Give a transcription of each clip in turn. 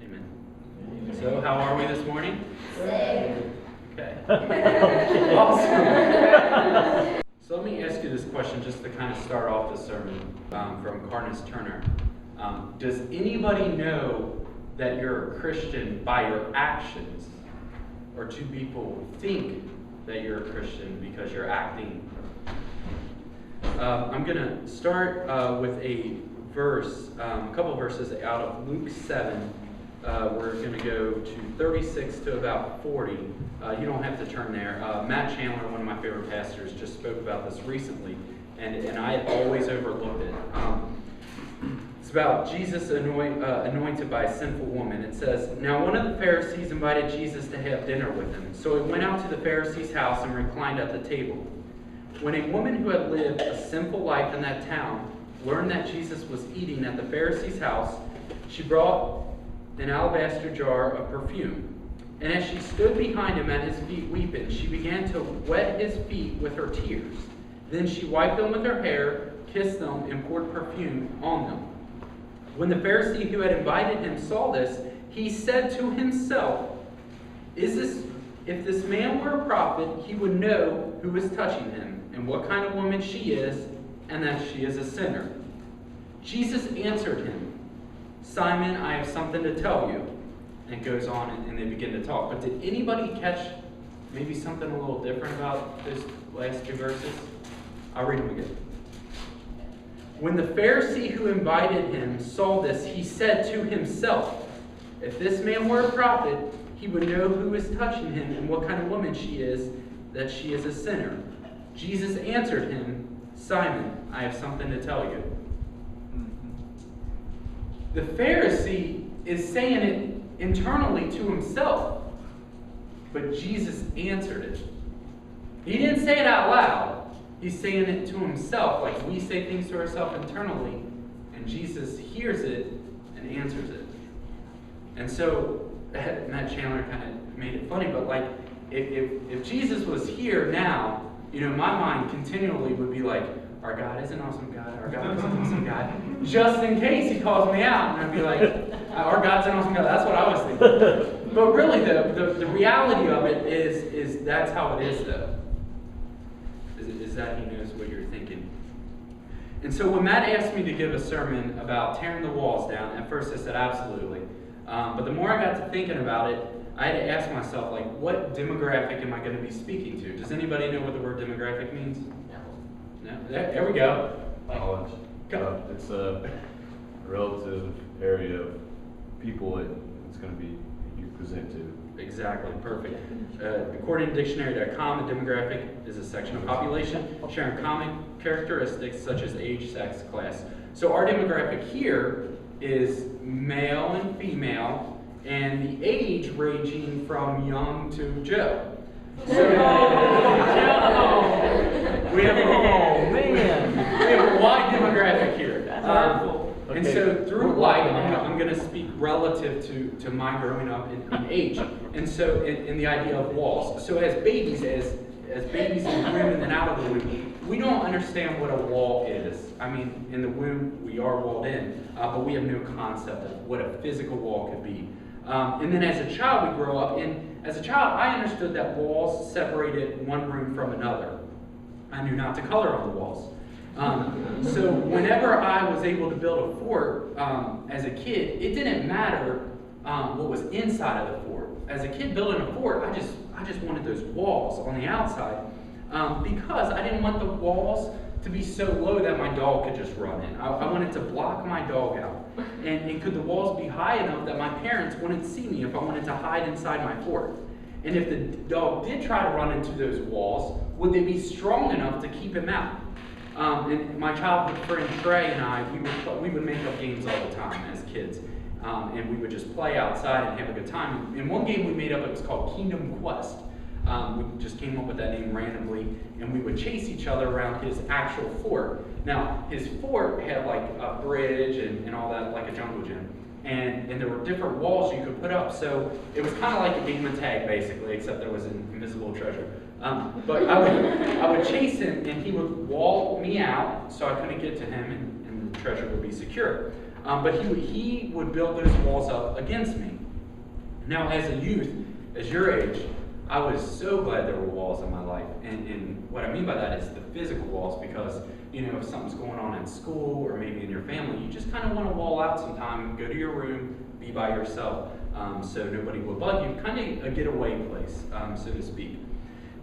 Amen. So, how are we this morning? Saved. Okay. Awesome. So let me ask you this question just to kind of start off the sermon from Carnes Turner. Does anybody know that you're a Christian by your actions? Or do people think that you're a Christian because you're acting? I'm going to start with a verse, a couple verses out of Luke 7. We're going to go to 36 to about 40. You don't have to turn there. Matt Chandler, one of my favorite pastors, just spoke about this recently, and I had always overlooked it. It's about Jesus anointed by a sinful woman. It says, "Now one of the Pharisees invited Jesus to have dinner with him. So he went out to the Pharisee's house and reclined at the table. When a woman who had lived a sinful life in that town learned that Jesus was eating at the Pharisee's house, she brought an alabaster jar of perfume. And as she stood behind him at his feet weeping, she began to wet his feet with her tears. Then she wiped them with her hair, kissed them, and poured perfume on them. When the Pharisee who had invited him saw this, he said to himself, if this man were a prophet, he would know who is touching him, and what kind of woman she is, and that she is a sinner. Jesus answered him, 'Simon, I have something to tell you.' And it goes on, and they begin to talk. But did anybody catch maybe something a little different about those last two verses? I'll read them again. When the Pharisee who invited him saw this, he said to himself, 'If this man were a prophet, he would know who is touching him and what kind of woman she is, that she is a sinner.' Jesus answered him, 'Simon, I have something to tell you.'" The Pharisee is saying it internally to himself, but Jesus answered it. He didn't say it out loud. He's saying it to himself, like we say things to ourselves internally, and Jesus hears it and answers it. And so Matt Chandler kind of made it funny, but like if Jesus was here now, my mind continually would be like, our God is an awesome God. Our God is an awesome God. Just in case he calls me out, and I'd be like, our God's an awesome God. That's what I was thinking. But really, the reality of it is that's how it is, though. Is that he knows what you're thinking. And so when Matt asked me to give a sermon about tearing the walls down, at first I said absolutely. But the more I got to thinking about it, I had to ask myself, like, what demographic am I going to be speaking to? Does anybody know what the word demographic means? No? There we go. College. It's a relative area of people that it's going to be you present to. Exactly, perfect. According to dictionary.com, a demographic is a section of population sharing common characteristics such as age, sex, class. So our demographic here is male and female, and the age ranging from young to Joe. So, we have a wide demographic here. And so through life, I'm going to speak relative to my growing up in age. And so in the idea of walls. So as babies in the womb and then out of the womb, we don't understand what a wall is. I mean, in the womb, we are walled in, but we have no concept of what a physical wall could be. And then as a child, we grow up, and as a child, I understood that walls separated one room from another. I knew not to color on the walls. So whenever I was able to build a fort as a kid, it didn't matter what was inside of the fort. As a kid building a fort, I just wanted those walls on the outside because I didn't want the walls to be so low that my dog could just run in. I wanted to block my dog out. And could the walls be high enough that my parents wouldn't see me if I wanted to hide inside my fort? And if the dog did try to run into those walls, would they be strong enough to keep him out? And my childhood friend Trey and I, we would make up games all the time as kids. And we would just play outside and have a good time. And one game we made up, it was called Kingdom Quest. We just came up with that name randomly, and we would chase each other around his actual fort. Now, his fort had like a bridge and all that, like a jungle gym. And there were different walls you could put up. So it was kind of like a game of tag, basically, except there was an invisible treasure. But I would chase him, and he would wall me out so I couldn't get to him, and the treasure would be secure. But he would build those walls up against me. Now, as a youth, as your age, I was so glad there were walls in my life. And what I mean by that is the physical walls, because, if something's going on in school or maybe in your family, you just kind of want to wall out sometime, go to your room, be by yourself, so nobody will bug you, kind of a getaway place, so to speak.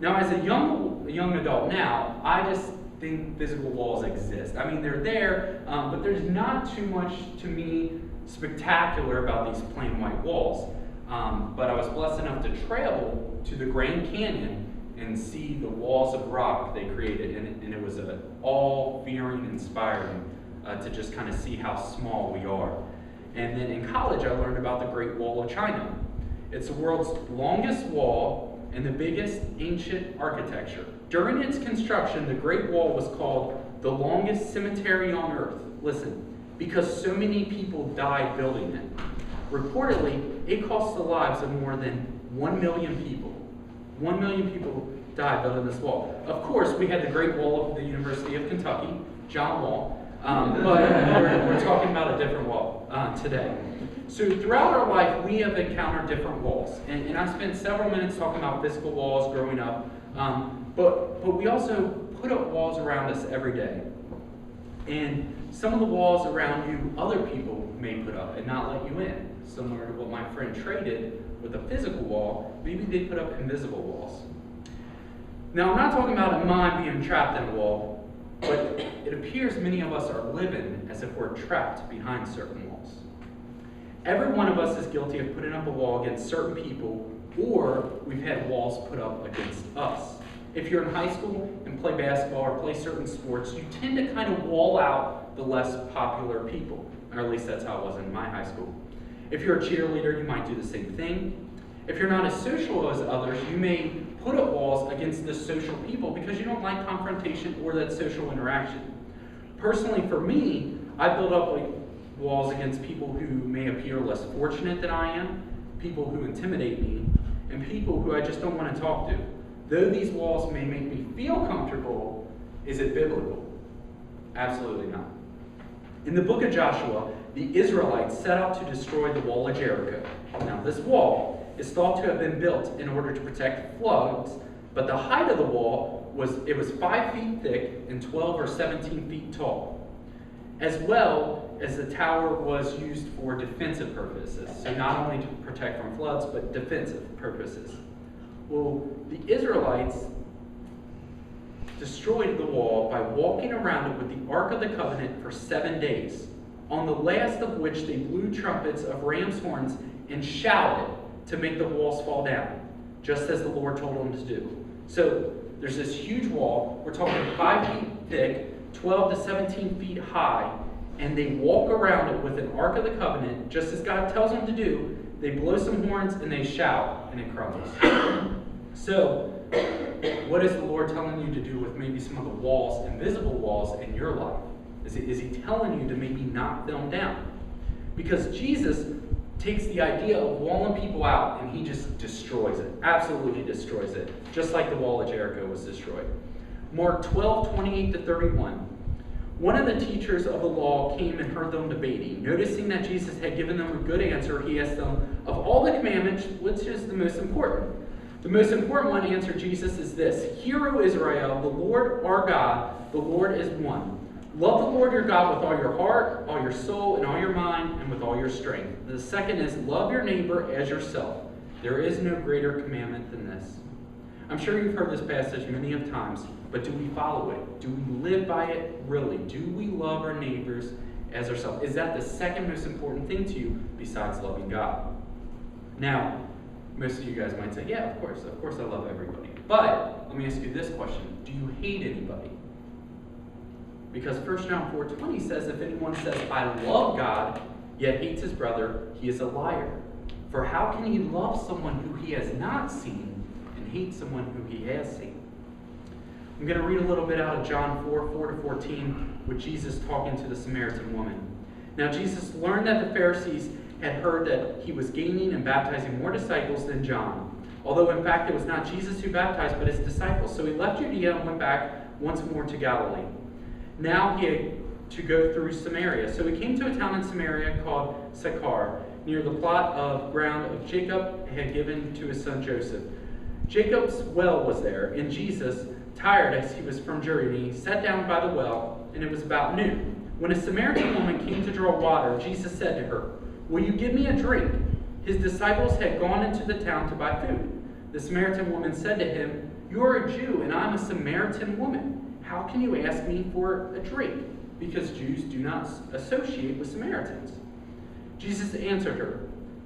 Now, as a young adult now, I just think physical walls exist. I mean, they're there, but there's not too much, to me, spectacular about these plain white walls. But I was blessed enough to travel to the Grand Canyon and see the walls of rock they created, and it was all-fearing, inspiring to just kind of see how small we are. And then in college, I learned about the Great Wall of China. It's the world's longest wall and the biggest ancient architecture. During its construction, the Great Wall was called the longest cemetery on earth. Listen, because so many people died building it. Reportedly, it cost the lives of more than 1 million people. 1 million people died building this wall. Of course, we had the Great Wall of the University of Kentucky, John Wall, but we're talking about a different wall today. So throughout our life, we have encountered different walls. And I spent several minutes talking about physical walls growing up, but we also put up walls around us every day. And some of the walls around you, other people may put up and not let you in. Similar to what my friend traded with a physical wall, maybe they put up invisible walls. Now, I'm not talking about a mind being trapped in a wall, but it appears many of us are living as if we're trapped behind certain walls. Every one of us is guilty of putting up a wall against certain people, or we've had walls put up against us. If you're in high school and play basketball or play certain sports, you tend to kind of wall out the less popular people, or at least that's how it was in my high school. If you're a cheerleader, you might do the same thing. If you're not as social as others, you may put up walls against the social people because you don't like confrontation or that social interaction. Personally, for me, I build up walls against people who may appear less fortunate than I am, people who intimidate me, and people who I just don't want to talk to. Though these walls may make me feel comfortable, is it biblical? Absolutely not. In the book of Joshua, the Israelites set out to destroy the wall of Jericho. Now, this wall is thought to have been built in order to protect floods, but the height of the wall was 5 feet thick and 12 or 17 feet tall, as well as the tower was used for defensive purposes. So not only to protect from floods, but defensive purposes. Well, the Israelites destroyed the wall by walking around it with the Ark of the Covenant for 7 days, on the last of which they blew trumpets of ram's horns and shouted to make the walls fall down, just as the Lord told them to do. So there's this huge wall, we're talking 5 feet thick, 12 to 17 feet high, and they walk around it with an Ark of the Covenant, just as God tells them to do. They blow some horns and they shout, and it crumbles. So, what is the Lord telling you to do with maybe some of the walls, invisible walls in your life? Is he telling you to maybe knock them down? Because Jesus takes the idea of walling people out and he just destroys it. Absolutely destroys it. Just like the wall of Jericho was destroyed. Mark 12:28-31. One of the teachers of the law came and heard them debating. Noticing that Jesus had given them a good answer, he asked them, of all the commandments, which is the most important? The most important one, answered Jesus, is this: Hear, O Israel, the Lord our God, the Lord is one. Love the Lord your God with all your heart, all your soul, and all your mind, and with all your strength. The second is love your neighbor as yourself. There is no greater commandment than this. I'm sure you've heard this passage many of times, but do we follow it? Do we live by it really? Do we love our neighbors as ourselves? Is that the second most important thing to you besides loving God? Now, most of you guys might say, yeah, of course I love everybody. But let me ask you this question: do you hate anybody? Because 1 John 4:20 says, if anyone says, I love God, yet hates his brother, he is a liar. For how can he love someone who he has not seen and hate someone who he has seen? I'm going to read a little bit out of John 4:4-14, with Jesus talking to the Samaritan woman. Now Jesus learned that the Pharisees had heard that he was gaining and baptizing more disciples than John, although in fact it was not Jesus who baptized, but his disciples. So he left Judea and went back once more to Galilee. Now he to go through Samaria. So he came to a town in Samaria called Sychar, near the plot of ground of Jacob had given to his son Joseph. Jacob's well was there, and Jesus, tired as he was from journey, sat down by the well, and it was about noon. When a Samaritan woman came to draw water, Jesus said to her, "Will you give me a drink?" His disciples had gone into the town to buy food. The Samaritan woman said to him, "You are a Jew, and I am a Samaritan woman. How can you ask me for a drink?" Because Jews do not associate with Samaritans. Jesus answered her,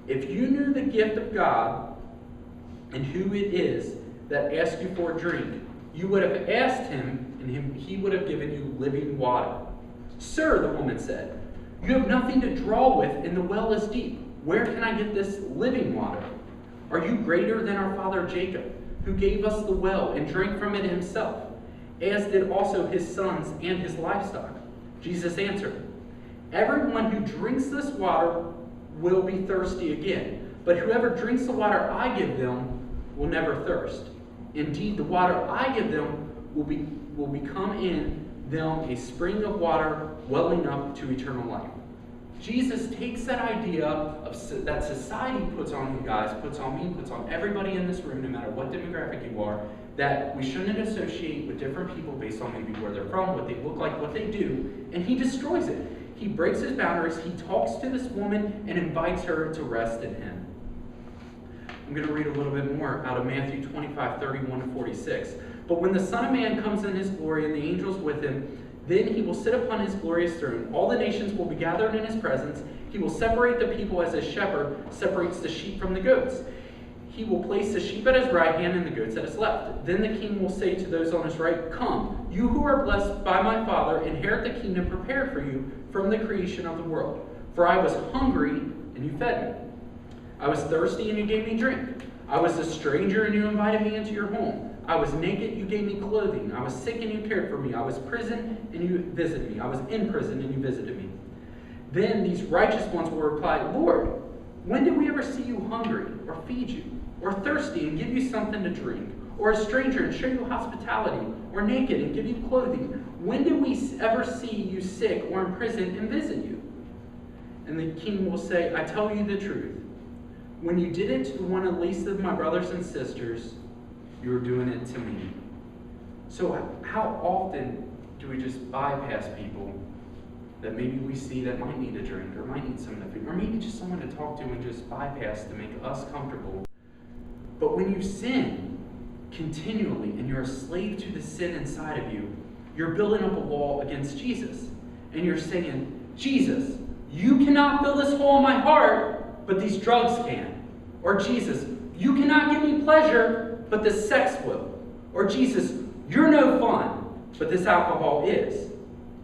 "If you knew the gift of God and who it is that asks you for a drink, you would have asked him, and he would have given you living water." "Sir," the woman said, "you have nothing to draw with, and the well is deep. Where can I get this living water? Are you greater than our father Jacob, who gave us the well and drank from it himself, as did also his sons and his livestock?" Jesus answered, "Everyone who drinks this water will be thirsty again, but whoever drinks the water I give them will never thirst. Indeed, the water I give them will become in them a spring of water welling up to eternal life." Jesus takes that idea of that society puts on you guys, puts on me, puts on everybody in this room, no matter what demographic you are, that we shouldn't associate with different people based on maybe where they're from, what they look like, what they do, and he destroys it. He breaks his boundaries, he talks to this woman and invites her to rest in him. I'm going to read a little bit more out of Matthew 25:31-46. "But when the Son of Man comes in his glory and the angels with him, then he will sit upon his glorious throne. All the nations will be gathered in his presence. He will separate the people as a shepherd separates the sheep from the goats. He will place the sheep at his right hand and the goats at his left. Then the king will say to those on his right, 'Come, you who are blessed by my Father, inherit the kingdom prepared for you from the creation of the world. For I was hungry, and you fed me. I was thirsty, and you gave me drink. I was a stranger, and you invited me into your home. I was naked, you gave me clothing. I was sick, and you cared for me. I was in prison, and you visited me. Then these righteous ones will reply, 'Lord, when did we ever see you hungry, or feed you, or thirsty, and give you something to drink, or a stranger, and show you hospitality, or naked, and give you clothing? When did we ever see you sick, or in prison, and visit you?' And the king will say, 'I tell you the truth. When you did it to one of the least of my brothers and sisters, you were doing it to me.'" So how often do we just bypass people that maybe we see that might need a drink, or might need some food, or maybe just someone to talk to, and just bypass to make us comfortable? But when you sin continually, and you're a slave to the sin inside of you, you're building up a wall against Jesus. And you're saying, "Jesus, you cannot fill this hole in my heart, but these drugs can." Or, "Jesus, you cannot give me pleasure, but this sex will." Or, "Jesus, you're no fun, but this alcohol is."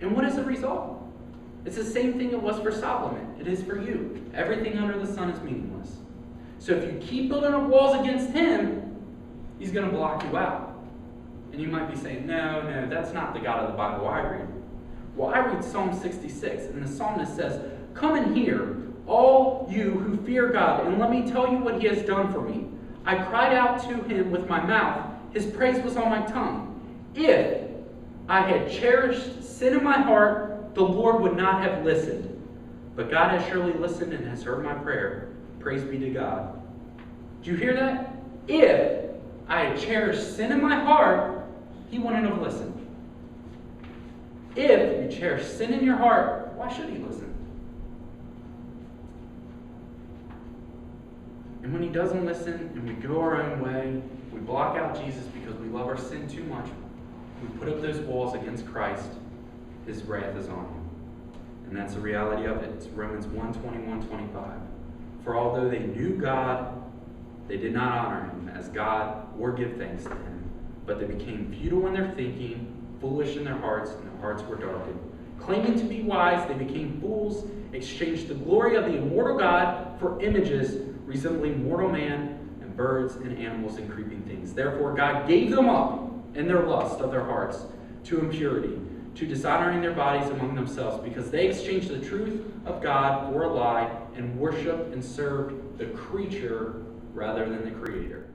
And what is the result? It's the same thing it was for Solomon. It is for you. Everything under the sun is meaningless. So if you keep building up walls against him, he's going to block you out. And you might be saying, no, that's not the God of the Bible I read. Well, I read Psalm 66, and the psalmist says, "Come and hear, all you who fear God, and let me tell you what he has done for me. I cried out to him with my mouth. His praise was on my tongue. If I had cherished sin in my heart, the Lord would not have listened. But God has surely listened and has heard my prayer. Praise be to God." Do you hear that? If I had cherished sin in my heart, he wouldn't have listened. If you cherish sin in your heart, why should he listen? And when he doesn't listen and we go our own way, we block out Jesus because we love our sin too much, we put up those walls against Christ, his wrath is on him. And that's the reality of it. It's Romans 1:21-25. "For although they knew God, they did not honor him as God or give thanks to him. But they became futile in their thinking, foolish in their hearts, and their hearts were darkened. Claiming to be wise, they became fools, exchanged the glory of the immortal God for images resembling mortal man and birds and animals and creeping things. Therefore God gave them up in their lust of their hearts to impurity, to dishonoring their bodies among themselves, because they exchanged the truth of God for a lie and worshiped and served the creature rather than the Creator."